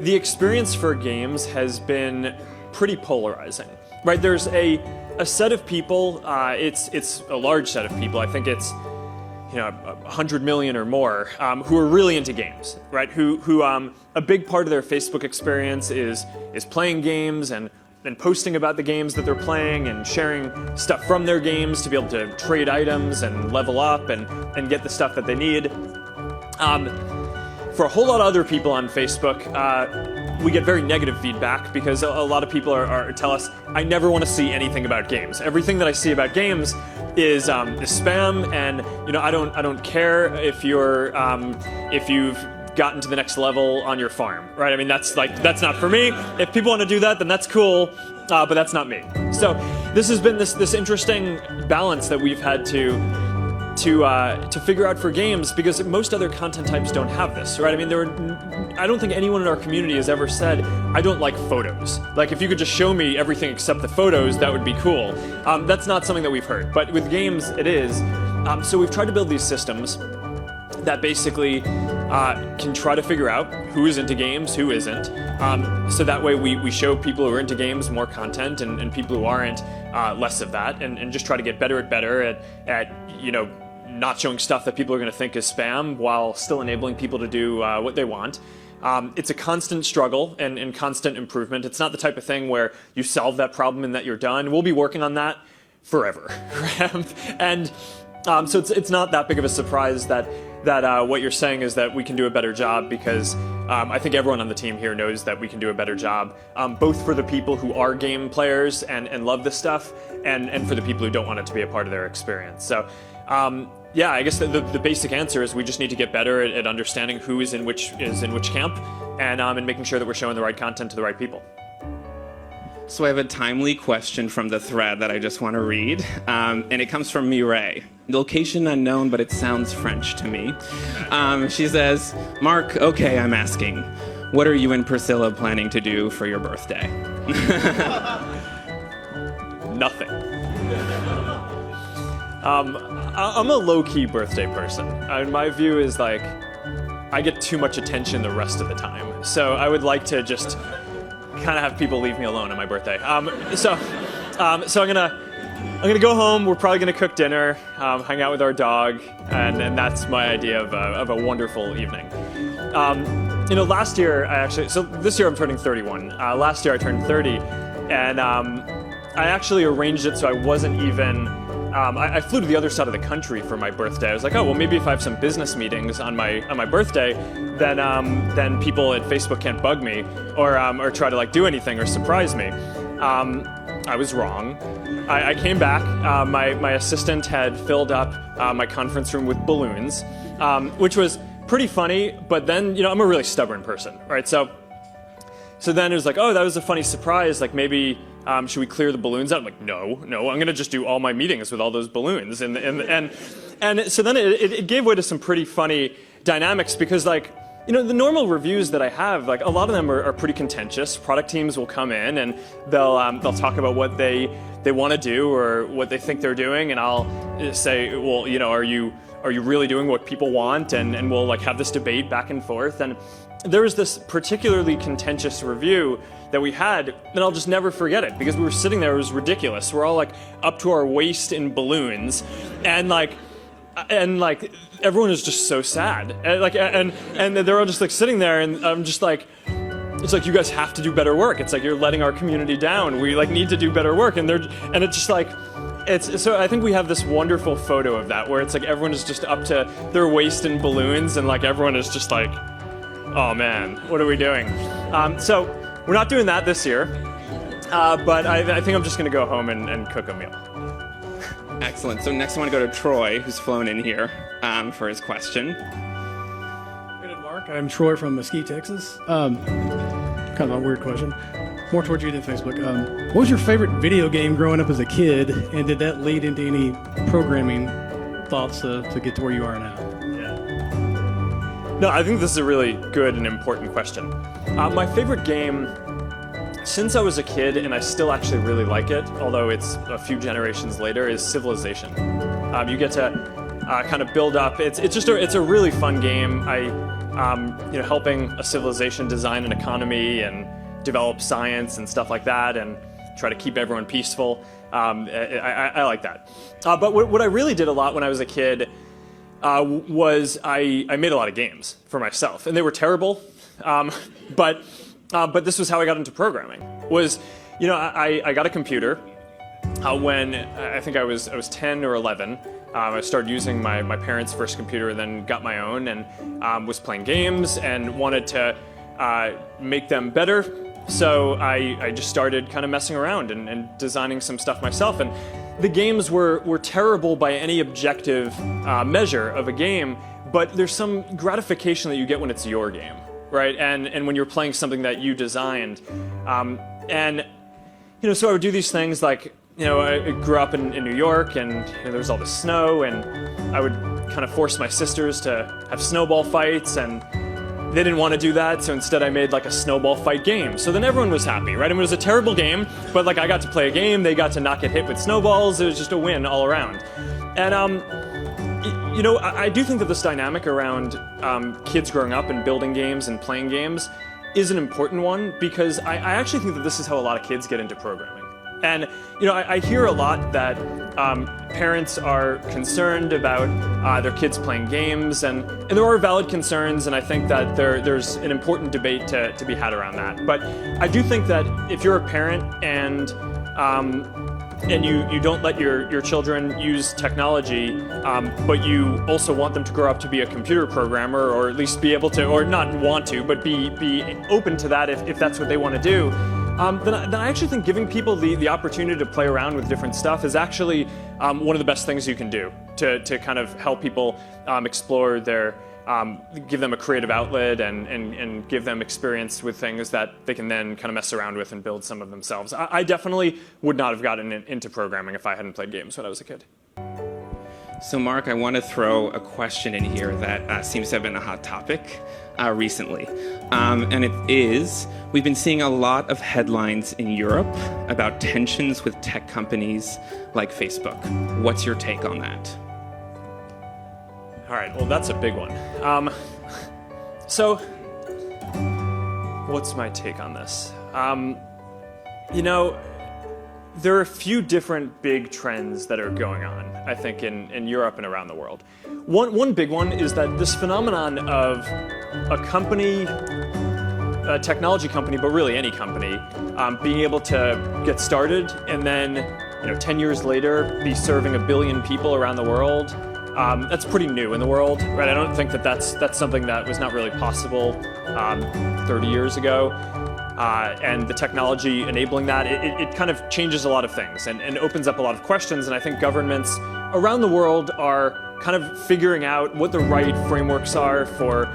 the experience for games has been pretty polarizing, right? There's a set of people, it's a large set of people, I think it's 100 million or more, who are really into games, right? Who a big part of their Facebook experience is playing games and posting about the games that they're playing and sharing stuff from their games to be able to trade items and level up and get the stuff that they need. For a whole lot of other people on Facebook, we get very negative feedback because a lot of people tell us, I never want to see anything about games. Everything that I see about games is spam, and I don't care if you've gotten to the next level on your farm, right? I mean, that's not for me. If people want to do that, then that's cool, but that's not me. So this has been this interesting balance that we've had to figure out for games, because most other content types don't have this, right? I mean, I don't think anyone in our community has ever said, I don't like photos. Like, if you could just show me everything except the photos, that would be cool. That's not something that we've heard, but with games, it is. So we've tried to build these systems that basically can try to figure out who is into games, who isn't. So that way we show people who are into games more content and people who aren't less of that, and just try to get better at not showing stuff that people are going to think is spam while still enabling people to do what they want. It's a constant struggle and constant improvement. It's not the type of thing where you solve that problem and that you're done. We'll be working on that forever. And so it's not that big of a surprise that what you're saying is that we can do a better job, because I think everyone on the team here knows that we can do a better job, both for the people who are game players and love this stuff, and for the people who don't want it to be a part of their experience. So I guess the basic answer is we just need to get better at understanding who is in which camp, and making sure that we're showing the right content to the right people. So I have a timely question from the thread that I just want to read, and it comes from Mireille. Location unknown, but it sounds French to me. She says, Mark, okay, I'm asking, what are you and Priscilla planning to do for your birthday? Nothing. I'm a low-key birthday person. My view is like, I get too much attention the rest of the time. So I would like to just kind of have people leave me alone on my birthday. So I'm gonna go home. We're probably gonna cook dinner, hang out with our dog, and that's my idea of a wonderful evening. Last year this year I'm turning 31. Last year I turned 30, and I actually arranged it so I wasn't even. I flew to the other side of the country for my birthday. I was like, oh well, maybe if I have some business meetings on my birthday, then people at Facebook can't bug me or try to do anything or surprise me. I was wrong. I came back. My assistant had filled up my conference room with balloons, which was pretty funny. But then, I'm a really stubborn person, right? So then it was like, oh, that was a funny surprise. Like maybe should we clear the balloons out? I'm like, no, I'm gonna just do all my meetings with all those balloons. And so then it gave way to some pretty funny dynamics because the normal reviews that I have, a lot of them are pretty contentious. Product teams will come in and they'll talk about what they want to do or what they think they're doing, and I'll say, well, are you really doing what people want? And we'll have this debate back and forth. And there was this particularly contentious review that we had, and I'll just never forget it because we were sitting there. It was ridiculous. We're all up to our waist in balloons, and everyone is just so sad, and they're all just sitting there, and I'm just it's you guys have to do better work. It's you're letting our community down. We need to do better work, and it's just so I think we have this wonderful photo of that where it's everyone is just up to their waist in balloons, and everyone is just oh man, what are we doing? So we're not doing that this year, but I think I'm just gonna go home and cook a meal. Excellent. So next I want to go to Troy, who's flown in here for his question. Good, Mark. I'm Troy from Mesquite, Texas. Kind of a weird question. More towards you than Facebook. What was your favorite video game growing up as a kid, and did that lead into any programming thoughts to get to where you are now? No, I think this is a really good and important question. My favorite game, since I was a kid, and I still actually really like it, although it's a few generations later, is Civilization. You get to kind of build up. It's a really fun game. Helping a civilization design an economy and develop science and stuff like that, and try to keep everyone peaceful. I like that. But what I really did a lot when I was a kid was I made a lot of games for myself, and they were terrible, but this was how I got into programming. I got a computer when I think I was 10 or 11. I started using my parents' first computer and then got my own, and was playing games and wanted to make them better. So I just started kind of messing around and designing some stuff myself. And the games were terrible by any objective measure of a game, but there's some gratification that you get when it's your game, right? And when you're playing something that you designed. So I would do these things I grew up in New York, and there was all the snow, and I would kind of force my sisters to have snowball fights, and they didn't want to do that, so instead I made a snowball fight game. So then everyone was happy, right? I mean, it was a terrible game, but I got to play a game, they got to not get hit with snowballs, it was just a win all around. And I do think that this dynamic around kids growing up and building games and playing games is an important one, because I actually think that this is how a lot of kids get into programming. And I hear a lot that parents are concerned about their kids playing games, and there are valid concerns, and I think that there's an important debate to be had around that. But I do think that if you're a parent and you don't let your children use technology, but you also want them to grow up to be a computer programmer, or at least be able to, or not want to, but be open to that if that's what they want to do, then I actually think giving people the opportunity to play around with different stuff is actually one of the best things you can do to kind of help people explore their, give them a creative outlet and give them experience with things that they can then kind of mess around with and build some of themselves. I definitely would not have gotten into programming if I hadn't played games when I was a kid. So Mark, I want to throw a question in here that seems to have been a hot topic recently. And it is, we've been seeing a lot of headlines in Europe about tensions with tech companies like Facebook. What's your take on that? All right, well, that's a big one. So, what's my take on this? There are a few different big trends that are going on, I think, in Europe and around the world. One big one is that this phenomenon of a company, a technology company, but really any company, being able to get started and then, 10 years later, be serving 1 billion people around the world. That's pretty new in the world, right? I don't think that's something that was not really possible 30 years ago. and the technology enabling that, it kind of changes a lot of things and opens up a lot of questions. And I think governments around the world are kind of figuring out what the right frameworks are for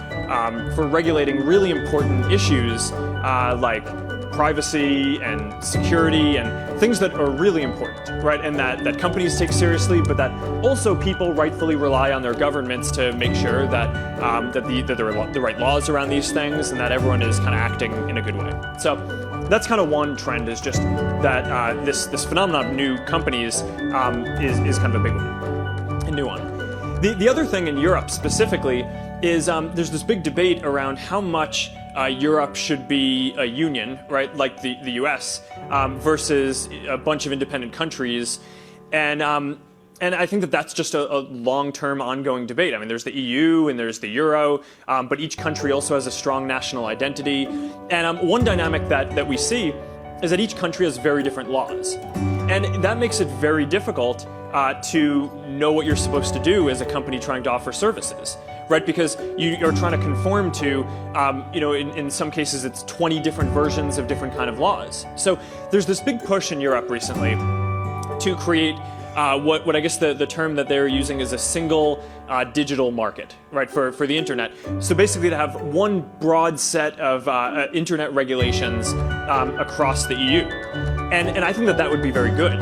regulating really important issues like privacy and security and things that are really important, right? And that companies take seriously, but that also people rightfully rely on their governments to make sure that there are the right laws around these things and that everyone is kind of acting in a good way. So that's kind of one trend, is just that this phenomenon of new companies is kind of a big one, a new one. The other thing in Europe specifically is there's this big debate around how much Europe should be a union, right, like the US, versus a bunch of independent countries. And I think that that's just a long-term ongoing debate. I mean, there's the EU and there's the Euro, but each country also has a strong national identity. And one dynamic that we see is that each country has very different laws. And that makes it very difficult to know what you're supposed to do as a company trying to offer services, right? Because you're trying to conform to, in some cases it's 20 different versions of different kind of laws. So there's this big push in Europe recently to create what I guess the term that they're using is a single digital market, right, for the internet. So basically to have one broad set of internet regulations across the EU. And I think that would be very good.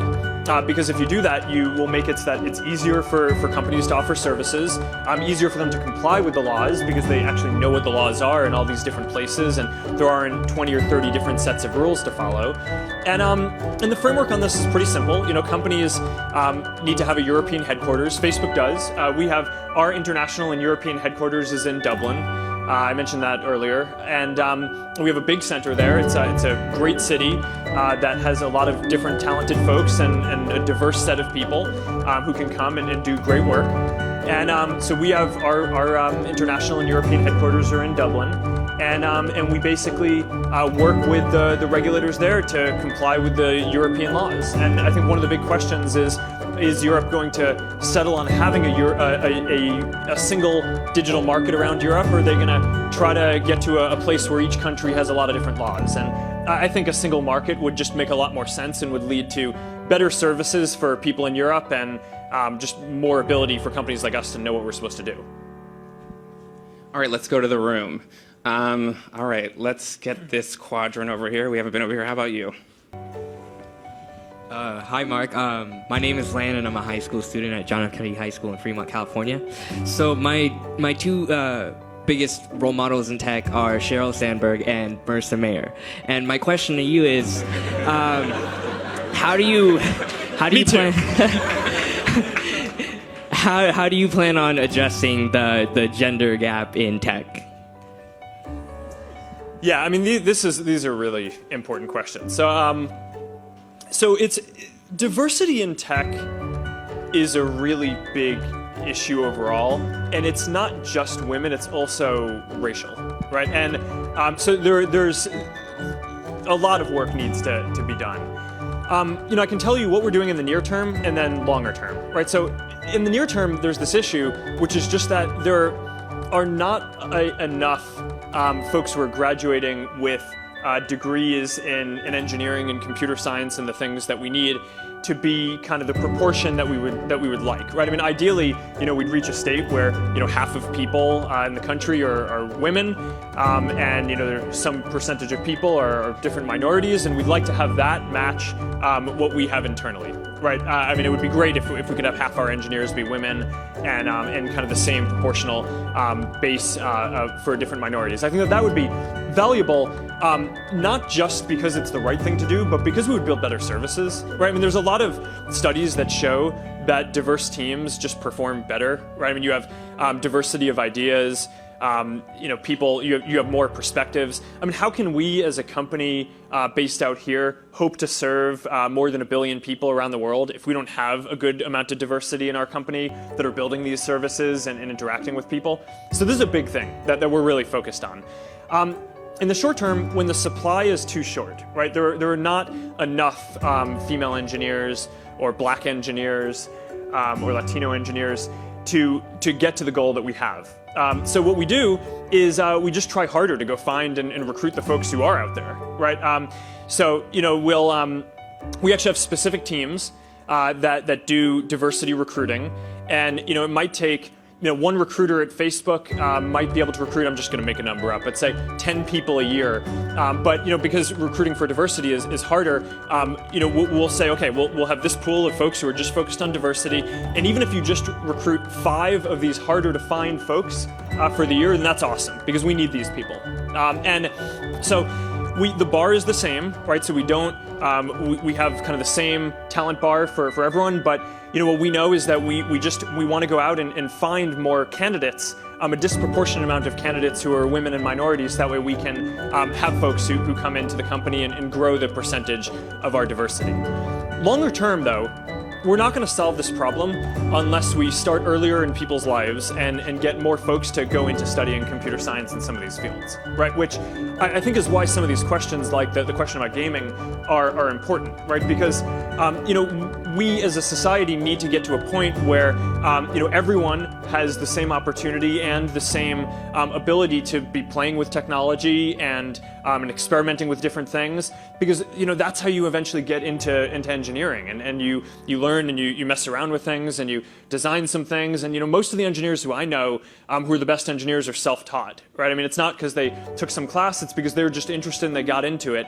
Because if you do that, you will make it so that it's easier for companies to offer services, easier for them to comply with the laws because they actually know what the laws are in all these different places, and there aren't 20 or 30 different sets of rules to follow. And the framework on this is pretty simple. Companies need to have a European headquarters. Facebook does. We have our international and European headquarters is in Dublin. I mentioned that earlier, and we have a big center there. It's a great city that has a lot of different talented folks and a diverse set of people who can come and do great work. And so we have our international and European headquarters are in Dublin, and we basically work with the regulators there to comply with the European laws. And I think one of the big questions is Europe going to settle on having a single digital market around Europe, or are they going to try to get to a place where each country has a lot of different laws? And I think a single market would just make a lot more sense and would lead to better services for people in Europe and just more ability for companies like us to know what we're supposed to do. All right, let's go to the room. All right, let's get this quadrant over here. We haven't been over here. How about you? Hi, Mark. My name is Lan, and I'm a high school student at John F. Kennedy High School in Fremont, California. So my two biggest role models in tech are Sheryl Sandberg and Marissa Mayer. And my question to you is, how do you plan? How do you plan on addressing the gender gap in tech? Yeah, I mean, these are really important questions. So it's diversity in tech is a really big issue overall, and it's not just women; it's also racial, right? And so there's a lot of work needs to be done. I can tell you what we're doing in the near term and then longer term, right? So in the near term, there's this issue, which is just that there are not enough folks who are graduating with degrees in engineering and computer science and the things that we need to be kind of the proportion that we would like, right? I mean, ideally, we'd reach a state where half of people in the country are women, and there's some percentage of people are different minorities, and we'd like to have that match what we have internally, right? I mean, it would be great if we could have half our engineers be women, and kind of the same proportional base for different minorities. I think that would be valuable, not just because it's the right thing to do, but because we would build better services, right? I mean, there's a lot of studies that show that diverse teams just perform better, right? I mean, you have diversity of ideas, people, you have more perspectives. I mean, how can we as a company based out here hope to serve more than 1 billion people around the world if we don't have a good amount of diversity in our company that are building these services and interacting with people? So this is a big thing that we're really focused on. In the short term, when the supply is too short, right, there are not enough female engineers or black engineers or Latino engineers to get to the goal that we have. So what we do is we just try harder to go find and recruit the folks who are out there, right? So we actually have specific teams that do diversity recruiting, and it might take one recruiter at Facebook might be able to recruit, I'm just going to make a number up, but say 10 people a year. But because recruiting for diversity is harder, we'll say, okay, we'll have this pool of folks who are just focused on diversity, and even if you just recruit 5 of these harder to find folks for the year, then that's awesome, because we need these people. And so the bar is the same, right? So we don't, we have kind of the same talent bar for everyone, but what we know is that we want to go out and find more candidates, a disproportionate amount of candidates who are women and minorities. That way we can have folks who come into the company and grow the percentage of our diversity. Longer term, though, we're not going to solve this problem unless we start earlier in people's lives and get more folks to go into studying computer science in some of these fields, right? Which I think is why some of these questions, like the question about gaming, are important, right? Because we as a society need to get to a point where everyone has the same opportunity and the same ability to be playing with technology and experimenting with different things, because that's how you eventually get into engineering, and you learn and you mess around with things and you design some things, and most of the engineers who I know who are the best engineers are self-taught, right? I mean, it's not because they took some class, it's because they were just interested and they got into it.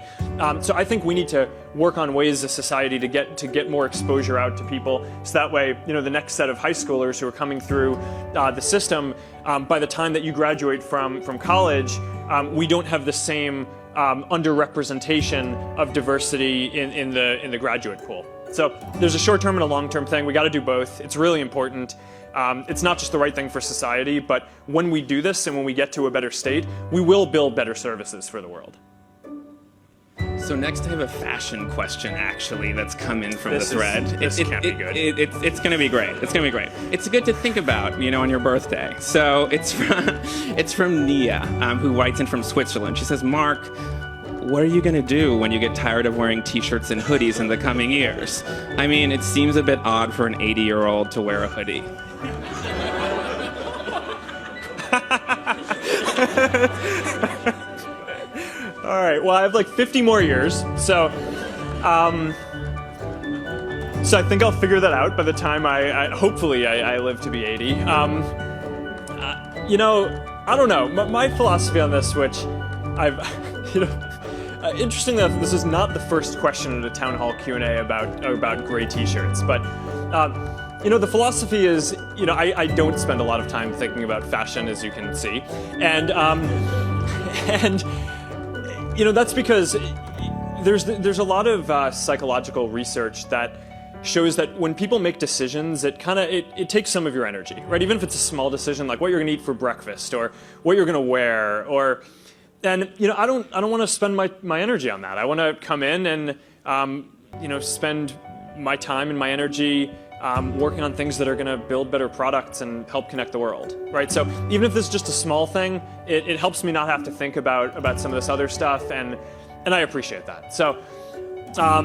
So I think we need to work on ways as a society to get more exposure out to people, so that way the next set of high schoolers who are coming through the system, by the time that you graduate from college, we don't have the same underrepresentation of diversity in the graduate pool. So there's a short-term and a long-term thing. We got to do both. It's really important. It's not just the right thing for society, but when we do this and when we get to a better state, we will build better services for the world. So next I have a fashion question, actually, that's come in from the thread. This can't be good. It's going to be great. It's going to be great. It's good to think about, on your birthday. So it's from Nia, who writes in from Switzerland. She says, Mark, what are you going to do when you get tired of wearing t-shirts and hoodies in the coming years? I mean, it seems a bit odd for an 80-year-old to wear a hoodie. All right, well, I have like 50 more years, so I think I'll figure that out by the time hopefully I live to be 80. I don't know. My philosophy on this, which interesting enough, this is not the first question at a town hall Q&A about gray t-shirts, but the philosophy is, I don't spend a lot of time thinking about fashion, as you can see, and that's because there's a lot of psychological research that shows that when people make decisions, it takes some of your energy, right? Even if it's a small decision, like what you're gonna eat for breakfast or what you're gonna wear, and I don't want to spend my energy on that. I want to come in and spend my time and my energy working on things that are going to build better products and help connect the world, right? So even if this is just a small thing, it helps me not have to think about some of this other stuff, and I appreciate that. So I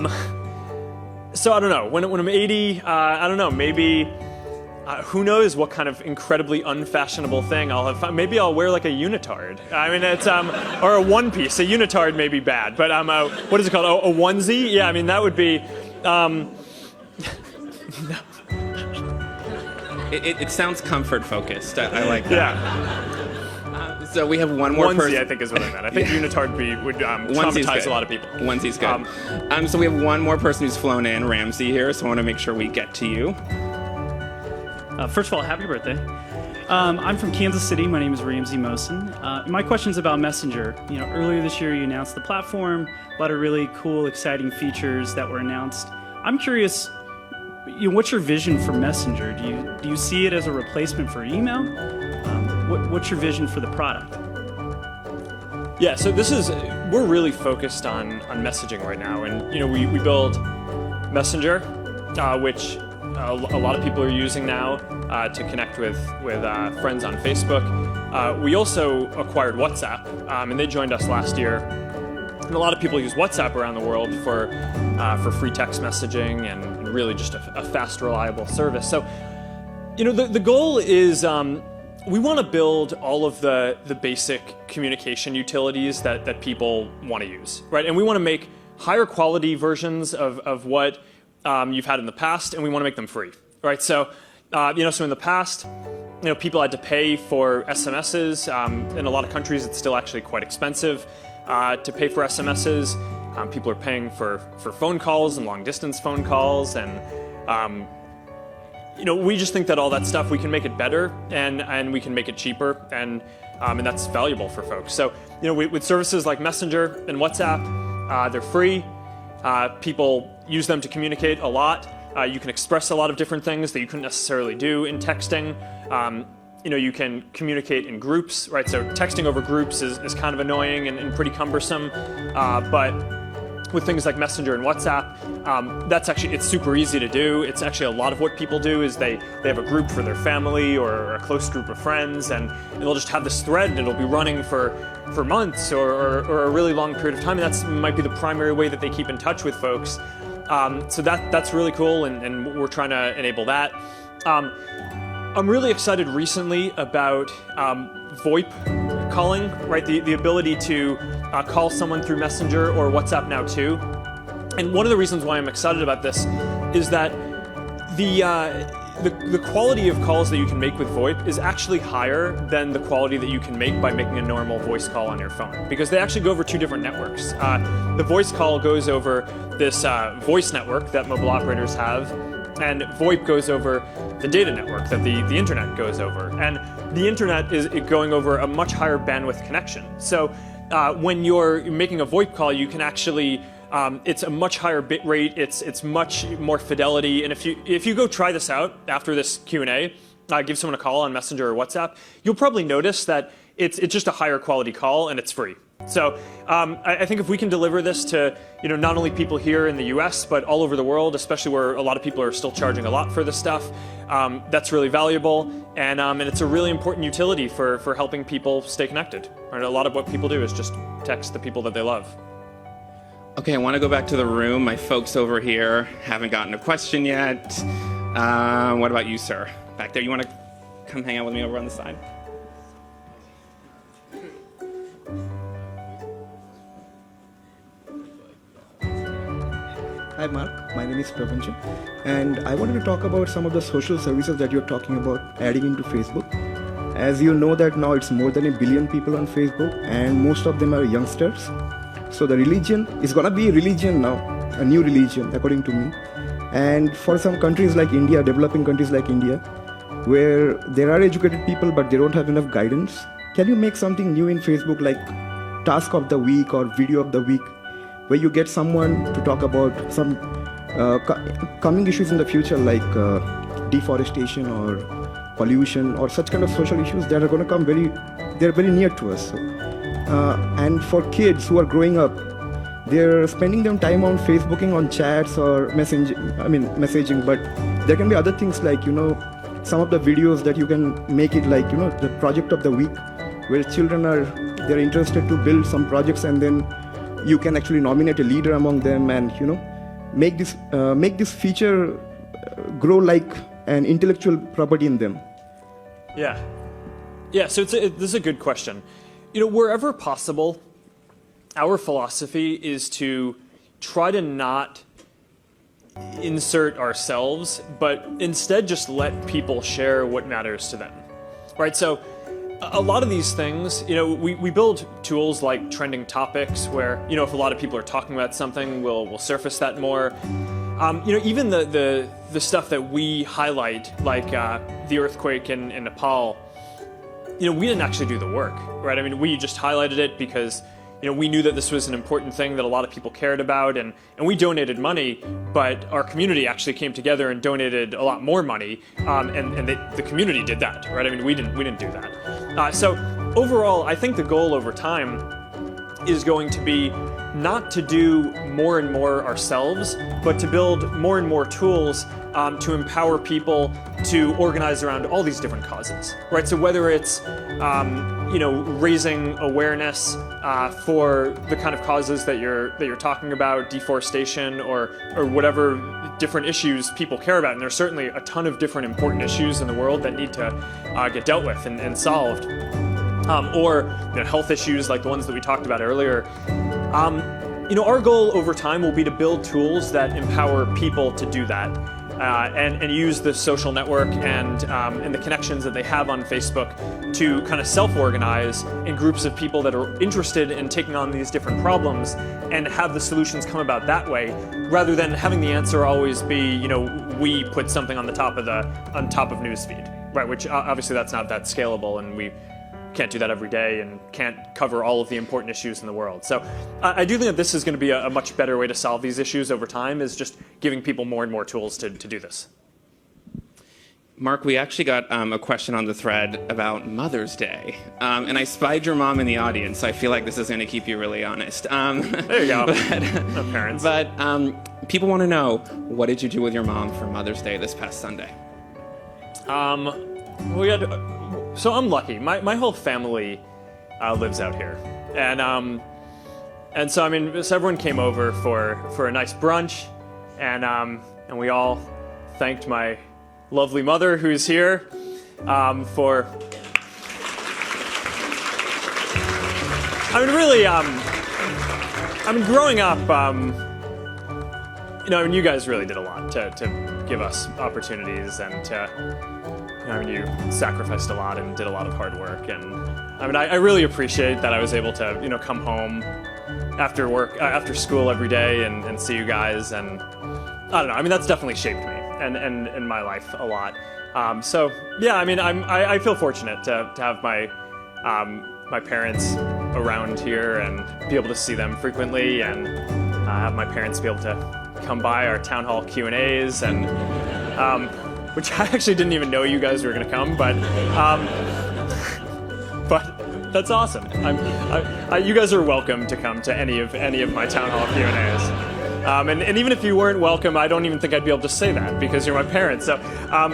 don't know. When I'm 80, I don't know. Maybe who knows what kind of incredibly unfashionable thing I'll have. Maybe I'll wear like a unitard. I mean, it's or a one piece. A unitard may be bad, but what is it called? A onesie? Yeah, I mean that would be. It sounds comfort focused. I like that. Yeah. So we have one more onesie, person. I think is what I meant. I think unitard would traumatize a lot of people. Onesie's good. So we have one more person who's flown in, Ramsey here. So I want to make sure we get to you. First of all, happy birthday. I'm from Kansas City. My name is Ramsey Mosen. My question is about Messenger. Earlier this year you announced the platform, a lot of really cool, exciting features that were announced. I'm curious, what's your vision for Messenger? Do you see it as a replacement for email? What's your vision for the product? Yeah, so we're really focused on messaging right now, and we build Messenger, which a lot of people are using now to connect with friends on Facebook. We also acquired WhatsApp, and they joined us last year. And a lot of people use WhatsApp around the world for free text messaging and really just a fast, reliable service. So The goal is we want to build all of the basic communication utilities that people want to use, right? And we want to make higher quality versions of what you've had in the past, and we want to make them free, right? So, so in the past, people had to pay for SMSs. In a lot of countries, it's still actually quite expensive to pay for SMSs. People are paying for phone calls and long distance phone calls, and we just think that all that stuff, we can make it better and we can make it cheaper, and that's valuable for folks. So, with services like Messenger and WhatsApp, they're free. People use them to communicate a lot. You can express a lot of different things that you couldn't necessarily do in texting. You can communicate in groups, right? So texting over groups is kind of annoying and pretty cumbersome, but with things like Messenger and WhatsApp, it's super easy to do. It's actually a lot of what people do is they have a group for their family or a close group of friends, and they'll just have this thread and it'll be running for months or a really long period of time, and that might be the primary way that they keep in touch with folks. So that's really cool, and we're trying to enable that. I'm really excited recently about VoIP calling, right? The ability to call someone through Messenger or WhatsApp now too. And one of the reasons why I'm excited about this is that the quality of calls that you can make with VoIP is actually higher than the quality that you can make by making a normal voice call on your phone, because they actually go over two different networks. The voice call goes over this voice network that mobile operators have, and VoIP goes over the data network that the internet goes over. And the internet is going over a much higher bandwidth connection. So when you're making a VoIP call, you can actually it's a much higher bit rate. It's much more fidelity. And if you go try this out after this Q&A, give someone a call on Messenger or WhatsApp, you'll probably notice that it's just a higher quality call and it's free. So I think if we can deliver this to not only people here in the U.S. but all over the world, especially where a lot of people are still charging a lot for this stuff, that's really valuable, and it's a really important utility for helping people stay connected. Right? A lot of what people do is just text the people that they love. Okay, I want to go back to the room. My folks over here haven't gotten a question yet. What about you, sir? Back there, you want to come hang out with me over on the side? Hi Mark, my name is Prapancha, and I wanted to talk about some of the social services that you're talking about adding into Facebook. As you know that now it's more than 1 billion people on Facebook, and most of them are youngsters. So the religion is gonna be a religion now, a new religion according to me. And for some countries like India, developing countries like India, where there are educated people but they don't have enough guidance, can you make something new in Facebook like task of the week or video of the week, where you get someone to talk about some coming issues in the future like deforestation or pollution or such kind of social issues that are going to come they're very near to us. So, and for kids who are growing up, they're spending their time on Facebooking, on chats or messaging, but there can be other things like, some of the videos that you can make it like, the project of the week, where children they're interested to build some projects, and then you can actually nominate a leader among them and, make this feature grow like an intellectual property in them. Yeah. So this is a good question. Wherever possible, our philosophy is to try to not insert ourselves, but instead just let people share what matters to them, right? So a lot of these things, we build tools like trending topics where, if a lot of people are talking about something, we'll surface that more. Even the stuff that we highlight, like the earthquake in Nepal, we didn't actually do the work, right? I mean, we just highlighted it because, we knew that this was an important thing that a lot of people cared about, and we donated money, but our community actually came together and donated a lot more money, and the community did that, right? I mean, we didn't do that. So overall, I think the goal over time is going to be not to do more and more ourselves, but to build more and more tools to empower people to organize around all these different causes, right? So whether it's raising awareness for the kind of causes that you're talking about, deforestation or whatever different issues people care about, and there's certainly a ton of different important issues in the world that need to get dealt with and solved, or health issues like the ones that we talked about earlier. Our goal over time will be to build tools that empower people to do that, and use the social network and the connections that they have on Facebook to kind of self-organize in groups of people that are interested in taking on these different problems and have the solutions come about that way, rather than having the answer always be, we put something on top of newsfeed, right? Which obviously that's not that scalable, and we can't do that every day and can't cover all of the important issues in the world. So I do think that this is going to be a much better way to solve these issues over time, is just giving people more and more tools to do this. Mark, we actually got a question on the thread about Mother's Day, and I spied your mom in the audience, so I feel like this is going to keep you really honest. There you go. No parents. But people want to know, what did you do with your mom for Mother's Day this past Sunday? So I'm lucky. My whole family lives out here, and so everyone came over for a nice brunch, and we all thanked my lovely mother, who's here, for. Growing up, you guys really did a lot to give us opportunities, and you sacrificed a lot and did a lot of hard work, and I really appreciate that I was able to come home after work, after school every day and see you guys, and I don't know, that's definitely shaped me and my life a lot. So yeah, I feel fortunate to have my parents around here and be able to see them frequently, and have my parents be able to come by our town hall Q&As, and which I actually didn't even know you guys were going to come, but that's awesome. You guys are welcome to come to any of my town hall Q&As. And even if you weren't welcome, I don't even think I'd be able to say that because you're my parents. But I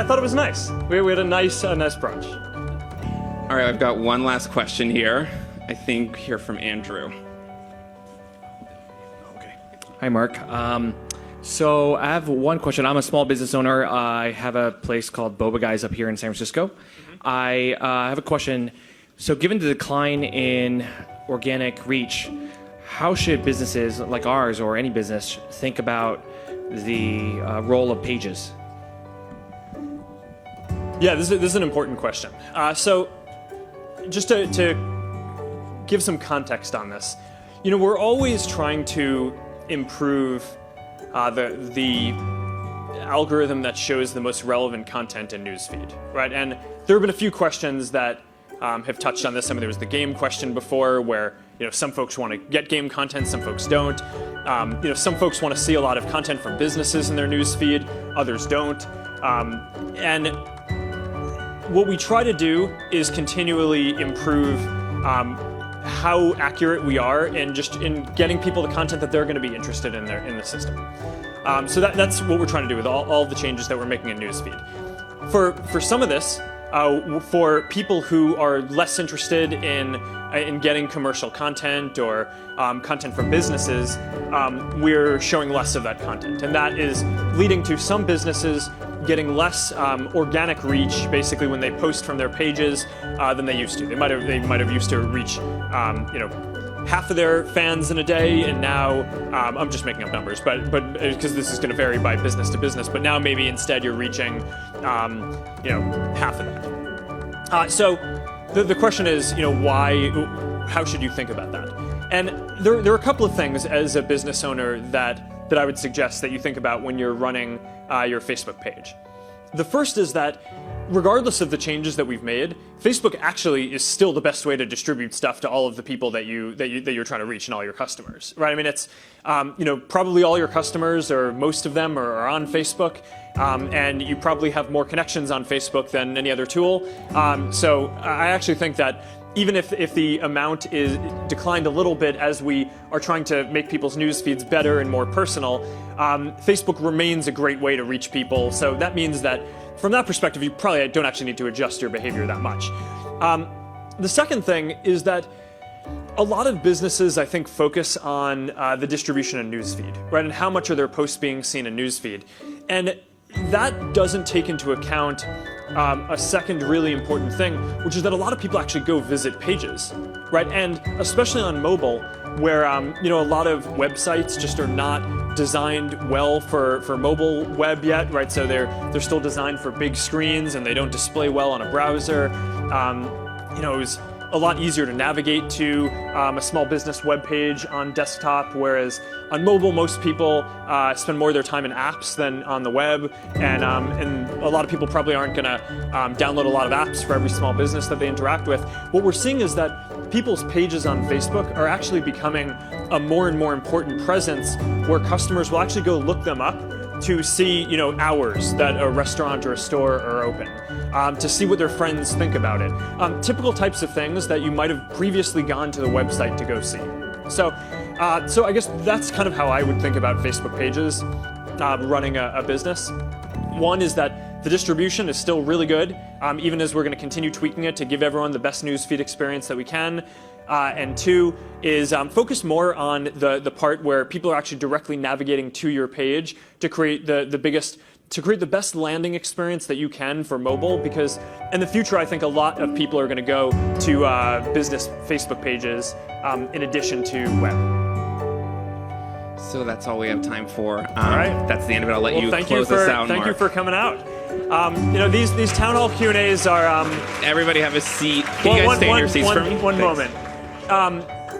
thought it was nice. We had a nice brunch. All right, I've got one last question here. I think here from Andrew. Okay. Hi, Mark. So I have one question. I'm a small business owner. I have a place called Guyz up here in San Francisco. I have a question. So given the decline in organic reach, how should businesses like ours or any business think about the role of pages? Yeah, this is an important question. So just to give some context on this, we're always trying to improve the algorithm that shows the most relevant content in newsfeed, right? And there have been a few questions that have touched on this. There was the game question before, where some folks want to get game content, some folks don't. Some folks want to see a lot of content from businesses in their newsfeed, others don't. And what we try to do is continually improve how accurate we are in getting people the content that they're going to be interested in the system. So that's what we're trying to do with all the changes that we're making in newsfeed. For some of this, for people who are less interested in getting commercial content or content from businesses, we're showing less of that content, and that is leading to some businesses getting less organic reach, basically, when they post from their pages than they used to. They might have used to reach half of their fans in a day, and now I'm just making up numbers, but because this is going to vary by business to business, but now maybe instead you're reaching half of that. So the question is, how should you think about that? And there are a couple of things as a business owner that I would suggest that you think about when you're running your Facebook page. The first is that regardless of the changes that we've made, Facebook actually is still the best way to distribute stuff to all of the people that you're trying to reach and all your customers, right? It's probably all your customers, or most of them, are on Facebook, and you probably have more connections on Facebook than any other tool. So I actually think that even if the amount is declined a little bit as we are trying to make people's news feeds better and more personal, Facebook remains a great way to reach people. So that means that from that perspective, you probably don't actually need to adjust your behavior that much. The second thing is that a lot of businesses, I think, focus on the distribution of newsfeed, right? And how much are their posts being seen in newsfeed? And that doesn't take into account a second really important thing, which is that a lot of people actually go visit pages, right? And especially on mobile, where a lot of websites just are not designed well for mobile web yet, right? So they're still designed for big screens and they don't display well on a browser. It was a lot easier to navigate to a small business web page on desktop, whereas on mobile, most people spend more of their time in apps than on the web, and a lot of people probably aren't going to download a lot of apps for every small business that they interact with. What we're seeing is that people's pages on Facebook are actually becoming a more and more important presence, where customers will actually go look them up to see, hours that a restaurant or a store are open, to see what their friends think about it. Typical types of things that you might have previously gone to the website to go see. So I guess that's kind of how I would think about Facebook pages running a business. One is that the distribution is still really good, even as we're going to continue tweaking it to give everyone the best newsfeed experience that we can. And two is focus more on the part where people are actually directly navigating to your page to create the best landing experience that you can for mobile, because in the future I think a lot of people are going to go to business Facebook pages in addition to web. So that's all we have time for. All right. That's the end of it. I'll let you thank close this out, Thank Mark. you for coming out. These town hall Q&As are... Everybody have a seat. Can you guys stay in your seats for me? One moment.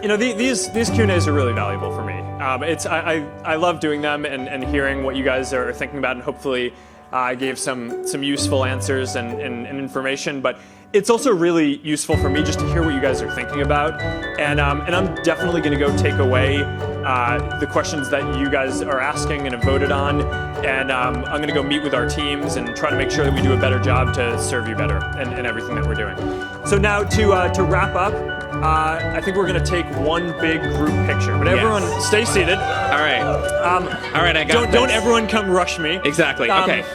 These Q&As are really valuable for me. I love doing them and hearing what you guys are thinking about, and hopefully I gave some useful answers and information. But it's also really useful for me just to hear what you guys are thinking about, and I'm definitely going to go take away the questions that you guys are asking and have voted on, and I'm going to go meet with our teams and try to make sure that we do a better job to serve you better and everything that we're doing. So now to wrap up, I think we're going to take one big group picture. But everyone, stay seated. All right. All right, I got this. Don't everyone come rush me. Exactly. Okay.